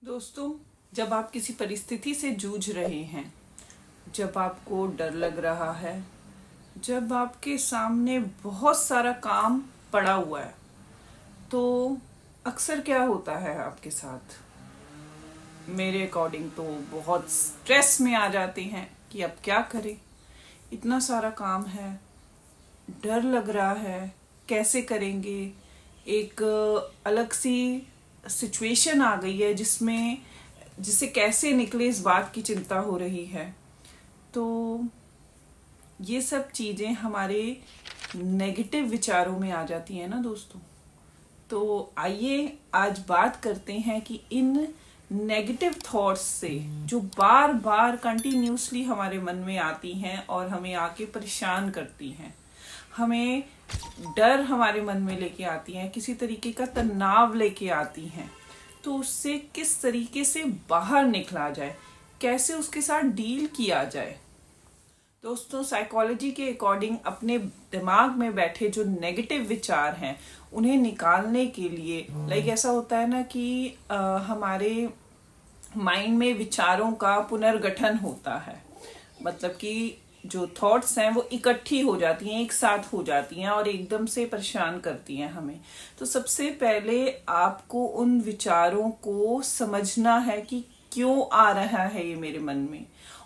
दोस्तों, जब आप किसी परिस्थिति से जूझ रहे हैं, जब आपको डर लग रहा है, जब आपके सामने बहुत सारा काम पड़ा हुआ है, तो अक्सर क्या होता है आपके साथ? मेरे अकॉर्डिंग तो बहुत स्ट्रेस में आ जाते हैं कि अब क्या करें, इतना सारा काम है, डर लग रहा है, कैसे करेंगे। एक अलग सी सिचुएशन आ गई है जिससे कैसे निकले इस बात की चिंता हो रही है। तो ये सब चीजें हमारे नेगेटिव विचारों में आ जाती हैं ना दोस्तों। तो आइए आज बात करते हैं कि इन नेगेटिव थॉट्स से जो बार बार कंटिन्यूसली हमारे मन में आती हैं और हमें आके परेशान करती हैं, हमें डर हमारे मन में लेके आती हैं, किसी तरीके का तनाव लेके आती हैं, तो उससे किस तरीके से बाहर निकला जाए, कैसे उसके साथ डील किया जाए। दोस्तों, साइकोलॉजी के अकॉर्डिंग अपने दिमाग में बैठे जो नेगेटिव विचार हैं उन्हें निकालने के लिए ऐसा होता है ना कि हमारे माइंड में विचारों का पुनर्गठन होता है। मतलब कि जो थॉट्स हैं वो इकट्ठी हो जाती हैं, एक साथ हो जाती हैं और एकदम से परेशान करती हैं हमें। तो सबसे पहले आपको उन विचारों को समझना है कि क्यों आ रहा है ये मेरे मन में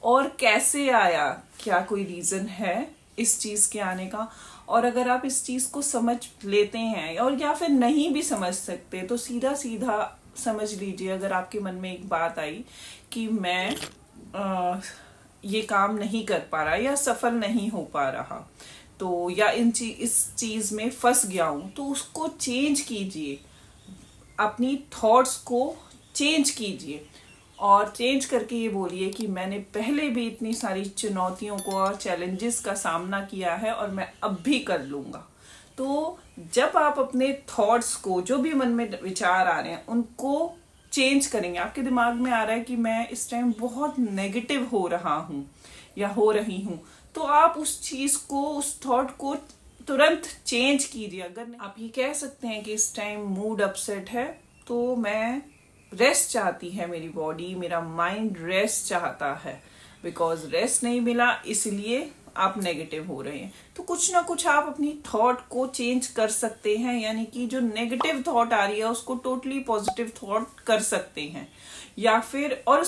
और कैसे आया, क्या कोई रीजन है इस चीज के आने का। और अगर आप इस चीज को समझ लेते हैं और या फिर नहीं भी समझ सकते तो सीधा सीधा समझ लीजिए, अगर आपके मन में एक बात आई कि मैं ये काम नहीं कर पा रहा या सफल नहीं हो पा रहा, तो या इस चीज में फंस गया हूं, तो उसको चेंज कीजिए, अपनी थॉट्स को चेंज कीजिए और चेंज करके ये बोलिए कि मैंने पहले भी इतनी सारी चुनौतियों को और चैलेंजेस का सामना किया है और मैं अब भी कर लूंगा। तो जब आप अपने थॉट्स को, जो भी मन में विचार आ रहे हैं, उनको चेंज करेंगे, आपके दिमाग में आ रहा है कि मैं इस टाइम बहुत नेगेटिव हो रहा हूं या हो रही हूं, तो आप उस चीज को, उस थॉट को तुरंत चेंज कीजिए। अगर आप ये कह सकते हैं कि इस टाइम मूड अपसेट है, तो मैं रेस्ट चाहती है, मेरी बॉडी, मेरा माइंड रेस्ट चाहता है, बिकॉज रेस्ट नहीं मिला इसलिए आप नेगेटिव हो रहे हैं। तो कुछ ना कुछ आप अपनी थॉट को चेंज कर सकते हैं, यानी कि जो नेगेटिव थॉट आ रही है उसको टोटली पॉजिटिव थॉट कर सकते हैं। या फिर और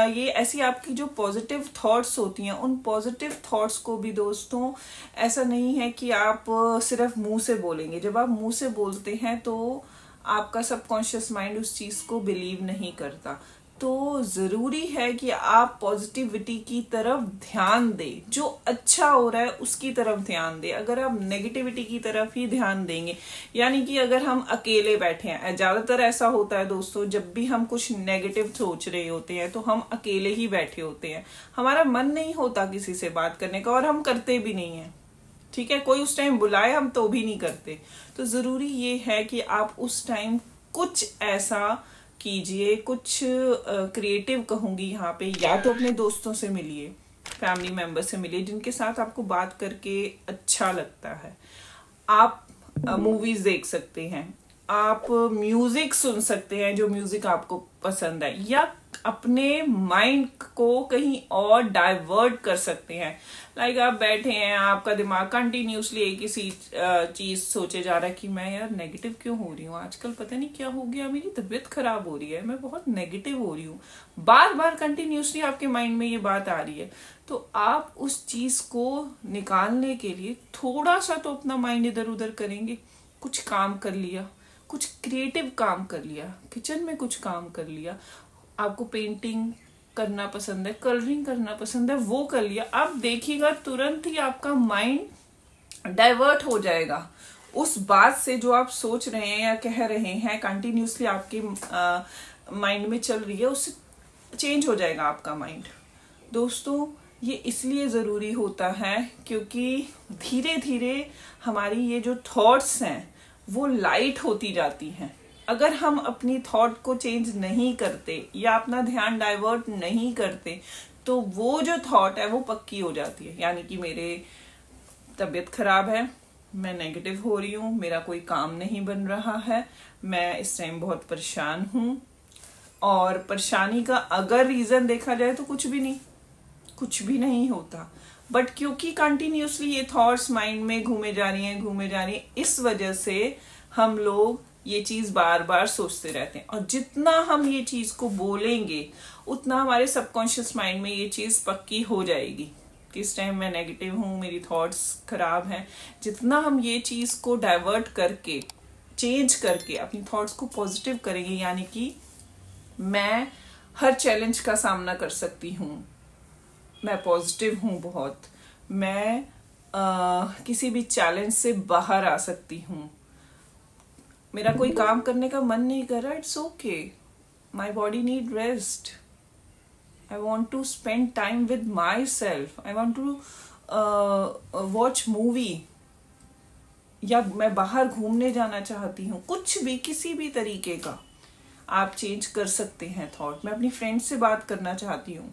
ये ऐसी आपकी जो पॉजिटिव थॉट्स होती हैं, उन पॉजिटिव थॉट्स को भी दोस्तों ऐसा नहीं है कि आप सिर्फ मुंह से बोलेंगे। जब आप मुंह से बोलते हैं तो आपका सबकॉन्शियस माइंड उस चीज को बिलीव नहीं करता। तो जरूरी है कि आप पॉजिटिविटी की तरफ ध्यान दें, जो अच्छा हो रहा है उसकी तरफ ध्यान दें। अगर आप नेगेटिविटी की तरफ ही ध्यान देंगे, यानी कि अगर हम अकेले बैठे हैं, ज्यादातर ऐसा होता है दोस्तों, जब भी हम कुछ नेगेटिव सोच रहे होते हैं तो हम अकेले ही बैठे होते हैं, हमारा मन नहीं होता किसी से बात करने का और हम करते भी नहीं है। ठीक है, कोई उस टाइम बुलाए हम तो भी नहीं करते। तो जरूरी ये है कि आप उस टाइम कुछ ऐसा कीजिए, कुछ क्रिएटिव कहूंगी यहाँ पे, या तो अपने दोस्तों से मिलिए, फैमिली मेंबर से मिलिए जिनके साथ आपको बात करके अच्छा लगता है। आप मूवीज देख सकते हैं, आप म्यूजिक सुन सकते हैं जो म्यूजिक आपको पसंद है, या अपने माइंड को कहीं और डाइवर्ट कर सकते हैं। आप बैठे हैं, आपका दिमाग कंटिन्यूसली एक ही चीज सोचे जा रहा है कि मैं यार नेगेटिव क्यों हो रही हूँ आजकल, पता नहीं क्या हो गया, मेरी तबीयत खराब हो रही है, मैं बहुत नेगेटिव हो रही हूँ, बार बार कंटिन्यूसली आपके माइंड में ये बात आ रही है। तो आप उस चीज को निकालने के लिए थोड़ा सा तो अपना माइंड इधर उधर करेंगे, कुछ काम कर लिया, कुछ क्रिएटिव काम कर लिया, किचन में कुछ काम कर लिया, आपको पेंटिंग करना पसंद है, कलरिंग करना पसंद है, वो कर लिया। आप देखिएगा तुरंत ही आपका माइंड डाइवर्ट हो जाएगा उस बात से जो आप सोच रहे हैं या कह रहे हैं, कंटिन्यूसली आपके माइंड में चल रही है, उससे चेंज हो जाएगा आपका माइंड। दोस्तों, ये इसलिए जरूरी होता है क्योंकि धीरे धीरे हमारी ये जो थॉट्स हैं वो लाइट होती जाती हैं। अगर हम अपनी थॉट को चेंज नहीं करते या अपना ध्यान डाइवर्ट नहीं करते तो वो जो थॉट है वो पक्की हो जाती है, यानी कि मेरे तबीयत खराब है, मैं नेगेटिव हो रही हूँ, मेरा कोई काम नहीं बन रहा है, मैं इस टाइम बहुत परेशान हूँ, और परेशानी का अगर रीजन देखा जाए तो कुछ भी नहीं होता, बट क्योंकि कंटिन्यूअसली ये थॉट्स माइंड में घूमे जा रही हैं, इस वजह से हम लोग ये चीज बार बार सोचते रहते हैं। और जितना हम ये चीज को बोलेंगे उतना हमारे सबकॉन्शियस माइंड में ये चीज पक्की हो जाएगी कि इस टाइम मैं नेगेटिव हूं, मेरी थॉट्स खराब हैं। जितना हम ये चीज को डाइवर्ट करके, चेंज करके अपनी थॉट्स को पॉजिटिव करेंगे, यानी कि मैं हर चैलेंज का सामना कर सकती हूँ, मैं पॉजिटिव हूँ बहुत, मैं किसी भी चैलेंज से बाहर आ सकती हूँ, मेरा कोई काम करने का मन नहीं कर रहा, it's okay, my body need rest, I want to spend time with myself, I want to watch movie, या मैं बाहर घूमने जाना चाहती हूँ। कुछ भी, किसी भी तरीके का आप चेंज कर सकते हैं थॉट। मैं अपनी फ्रेंड से बात करना चाहती हूँ,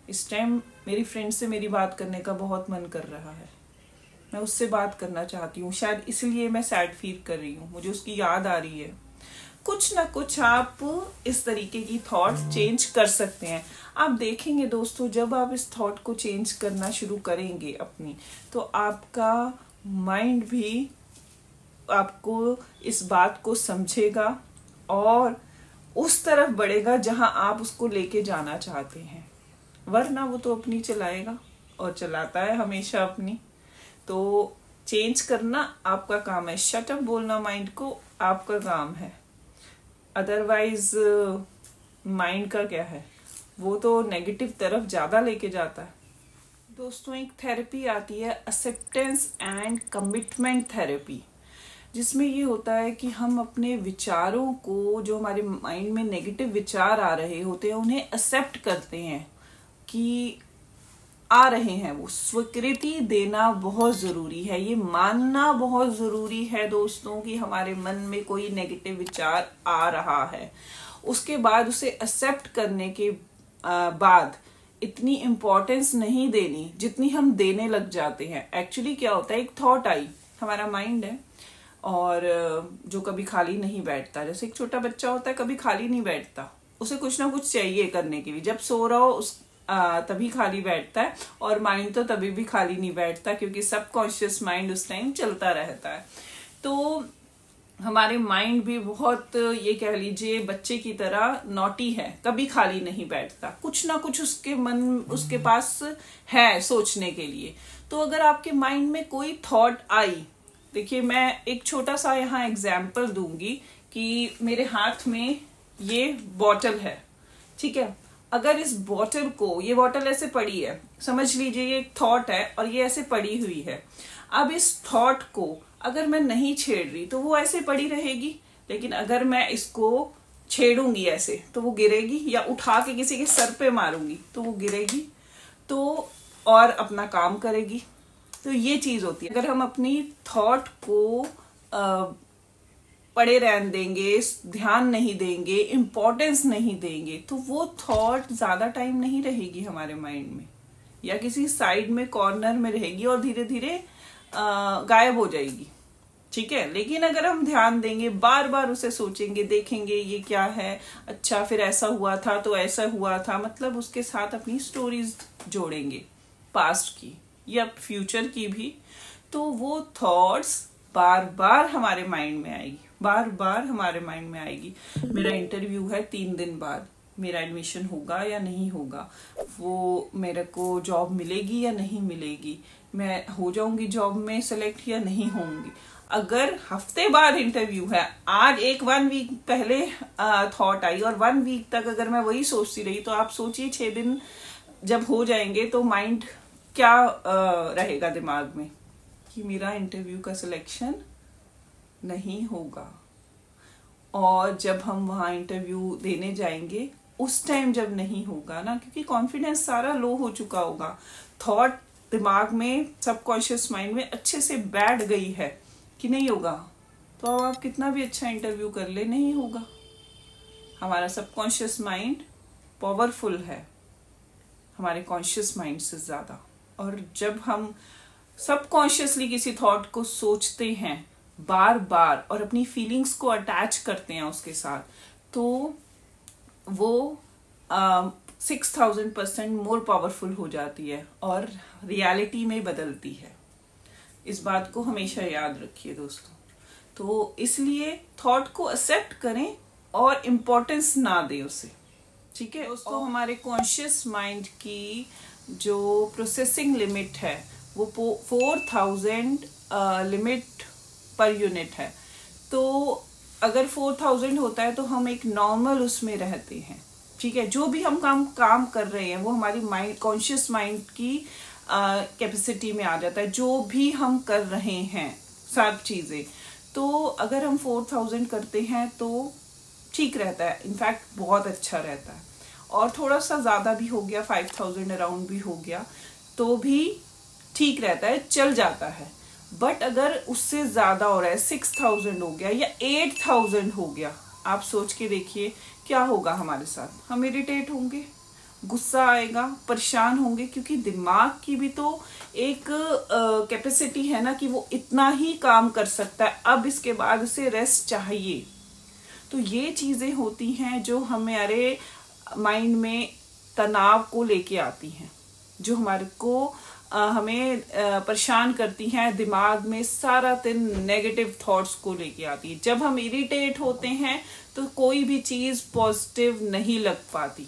इस टाइम मेरी फ्रेंड से मेरी बात करने का बहुत मन कर रहा है, मैं उससे बात करना चाहती हूँ, शायद इसलिए मैं सैड फील कर रही हूँ, मुझे उसकी याद आ रही है। कुछ ना कुछ आप इस तरीके की थॉट चेंज कर सकते हैं। आप देखेंगे दोस्तों, जब आप इस थॉट को चेंज करना शुरू करेंगे अपनी, तो आपका माइंड भी आपको इस बात को समझेगा और उस तरफ बढ़ेगा जहां आप उसको लेके जाना चाहते हैं। वरना वो तो अपनी चलाएगा और चलाता है हमेशा अपनी। तो चेंज करना आपका काम है, शट अप बोलना माइंड को आपका काम है। अदरवाइज माइंड का क्या है, वो तो नेगेटिव तरफ ज्यादा लेके जाता है। दोस्तों, एक थेरेपी आती है एक्सेप्टेंस एंड कमिटमेंट थेरेपी, जिसमें ये होता है कि हम अपने विचारों को, जो हमारे माइंड में नेगेटिव विचार आ रहे होते हैं, उन्हें एक्सेप्ट करते हैं कि आ रहे हैं। वो स्वीकृति देना बहुत जरूरी है, ये मानना बहुत जरूरी है दोस्तों कि हमारे मन में कोई नेगेटिव विचार आ रहा है। उसके बाद उसे एक्सेप्ट करने के बाद इतनी इम्पोर्टेंस नहीं देनी जितनी हम देने लग जाते हैं। एक्चुअली क्या होता है, एक थॉट आई, हमारा माइंड है और जो कभी खाली नहीं बैठता, जैसे एक छोटा बच्चा होता है, कभी खाली नहीं बैठता, उसे कुछ ना कुछ चाहिए करने के लिए। जब सो रहा हो तभी खाली बैठता है, और माइंड तो तभी भी खाली नहीं बैठता, क्योंकि सबकॉन्शियस माइंड उस टाइम चलता रहता है। तो हमारे माइंड भी बहुत, ये कह लीजिए, बच्चे की तरह नॉटी है, कभी खाली नहीं बैठता, कुछ ना कुछ उसके पास है सोचने के लिए। तो अगर आपके माइंड में कोई थॉट आई, देखिए मैं एक छोटा सा यहाँ एग्जाम्पल दूंगी कि मेरे हाथ में ये बॉटल है, ठीक है। अगर इस बॉटल को, ये बॉटल ऐसे पड़ी है, समझ लीजिए ये एक थॉट है और ये ऐसे पड़ी हुई है। अब इस थॉट को अगर मैं नहीं छेड़ रही तो वो ऐसे पड़ी रहेगी, लेकिन अगर मैं इसको छेड़ूंगी ऐसे तो वो गिरेगी, या उठा के किसी के सर पे मारूंगी तो वो गिरेगी, तो और अपना काम करेगी। तो ये चीज होती है, अगर हम अपनी थॉट को पड़े रहने देंगे, ध्यान नहीं देंगे, इम्पोर्टेंस नहीं देंगे, तो वो थॉट ज्यादा टाइम नहीं रहेगी हमारे माइंड में, या किसी साइड में कॉर्नर में रहेगी और धीरे धीरे गायब हो जाएगी, ठीक है। लेकिन अगर हम ध्यान देंगे, बार बार उसे सोचेंगे, देखेंगे ये क्या है, अच्छा फिर ऐसा हुआ था तो ऐसा हुआ था, मतलब उसके साथ अपनी स्टोरीज जोड़ेंगे, पास्ट की या फ्यूचर की भी, तो वो थॉट्स बार बार हमारे माइंड में आएगी, बार बार हमारे माइंड में आएगी। मेरा इंटरव्यू है 3 दिन बाद, मेरा एडमिशन होगा या नहीं होगा, वो मेरे को जॉब मिलेगी या नहीं मिलेगी, मैं हो जाऊंगी जॉब में सेलेक्ट या नहीं होंगी। अगर हफ्ते बाद इंटरव्यू है, आज 1 वीक पहले थॉट आई और 1 वीक तक अगर मैं वही सोचती रही, तो आप सोचिए 6 दिन जब हो जाएंगे तो माइंड क्या रहेगा दिमाग में कि मेरा इंटरव्यू का सिलेक्शन नहीं होगा। और जब हम वहां इंटरव्यू देने जाएंगे उस टाइम जब नहीं होगा ना, क्योंकि कॉन्फिडेंस सारा लो हो चुका होगा, थॉट दिमाग में, सबकॉन्शियस माइंड में अच्छे से बैठ गई है कि नहीं होगा, तो अब आप कितना भी अच्छा इंटरव्यू कर ले, नहीं होगा। हमारा सबकॉन्शियस माइंड पावरफुल है हमारे कॉन्शियस माइंड से ज्यादा। और जब हम सबकॉन्शियसली किसी थॉट को सोचते हैं बार बार और अपनी फीलिंग्स को अटैच करते हैं उसके साथ, तो वो 6000% मोर पावरफुल हो जाती है और रियलिटी में बदलती है। इस बात को हमेशा याद रखिए दोस्तों। तो इसलिए थॉट को एक्सेप्ट करें और इम्पोर्टेंस ना दें उसे, ठीक है दोस्तों। हमारे कॉन्शियस माइंड की जो प्रोसेसिंग लिमिट है वो 4000 लिमिट पर यूनिट है। तो अगर 4000 होता है तो हम एक नॉर्मल उसमें रहते हैं, ठीक है। जो भी हम काम कर रहे हैं वो हमारी माइंड, कॉन्शियस माइंड की कैपेसिटी में आ जाता है। जो भी हम कर रहे हैं सब चीजें, तो अगर हम 4000 करते हैं तो ठीक रहता है, इनफैक्ट बहुत अच्छा रहता है। और थोड़ा सा ज्यादा भी हो गया, 5000 अराउंड भी हो गया तो भी ठीक रहता है, चल जाता है। बट अगर उससे ज्यादा हो रहा है, 6000 हो गया या 8000 हो गया, आप सोच के देखिए क्या होगा हमारे साथ। हम इरिटेट होंगे, गुस्सा आएगा, परेशान होंगे, क्योंकि दिमाग की भी तो एक कैपेसिटी है ना कि वो इतना ही काम कर सकता है, अब इसके बाद उसे रेस्ट चाहिए। तो ये चीजें होती हैं जो हमारे माइंड में तनाव को लेके आती हैं, जो हमारे को हमें परेशान करती हैं, दिमाग में सारा दिन नेगेटिव थॉट्स को लेके आती है। जब हम इरिटेट होते हैं तो कोई भी चीज पॉजिटिव नहीं लग पाती,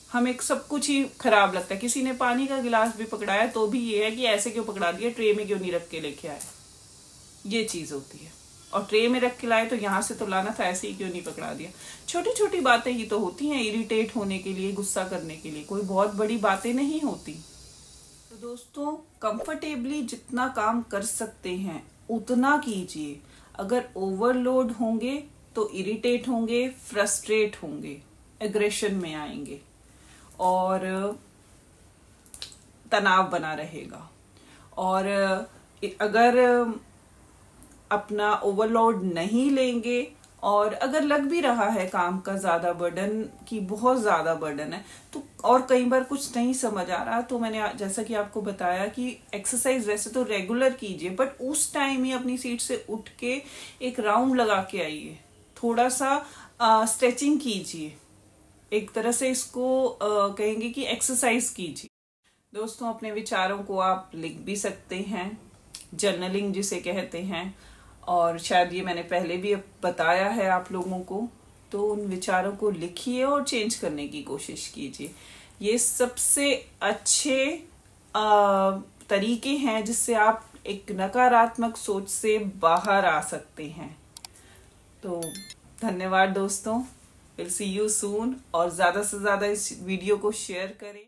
हमें सब कुछ ही खराब लगता है। किसी ने पानी का गिलास भी पकड़ाया तो भी ये है कि ऐसे क्यों पकड़ा दिया, ट्रे में क्यों नहीं रख के लेके आए, ये चीज होती है। और ट्रे में रख के लाए तो यहाँ से तो लाना था, ऐसे ही क्यों नहीं पकड़ा दिया। छोटी छोटी बातें ही तो होती हैं इरिटेट होने के लिए, गुस्सा करने के लिए, कोई बहुत बड़ी बातें नहीं होती। तो दोस्तों, कंफर्टेबली जितना काम कर सकते हैं उतना कीजिए। अगर ओवरलोड होंगे तो इरिटेट होंगे, फ्रस्ट्रेट होंगे, एग्रेशन में आएंगे और तनाव बना रहेगा। और अगर अपना ओवरलोड नहीं लेंगे और अगर लग भी रहा है काम का ज्यादा बर्डन, की बहुत ज्यादा बर्डन है, तो और कई बार कुछ नहीं समझ आ रहा, तो मैंने जैसा कि आपको बताया कि एक्सरसाइज वैसे तो रेगुलर कीजिए, बट उस टाइम ही अपनी सीट से उठ के एक राउंड लगा के आइए, थोड़ा सा स्ट्रेचिंग कीजिए, एक तरह से इसको कहेंगे कि एक्सरसाइज कीजिए। दोस्तों, अपने विचारों को आप लिख भी सकते हैं, जर्नलिंग जिसे कहते हैं, और शायद ये मैंने पहले भी बताया है आप लोगों को। तो उन विचारों को लिखिए और चेंज करने की कोशिश कीजिए। ये सबसे अच्छे तरीके हैं जिससे आप एक नकारात्मक सोच से बाहर आ सकते हैं। तो धन्यवाद दोस्तों, विल सी यू सून। और ज्यादा से ज्यादा इस वीडियो को शेयर करें।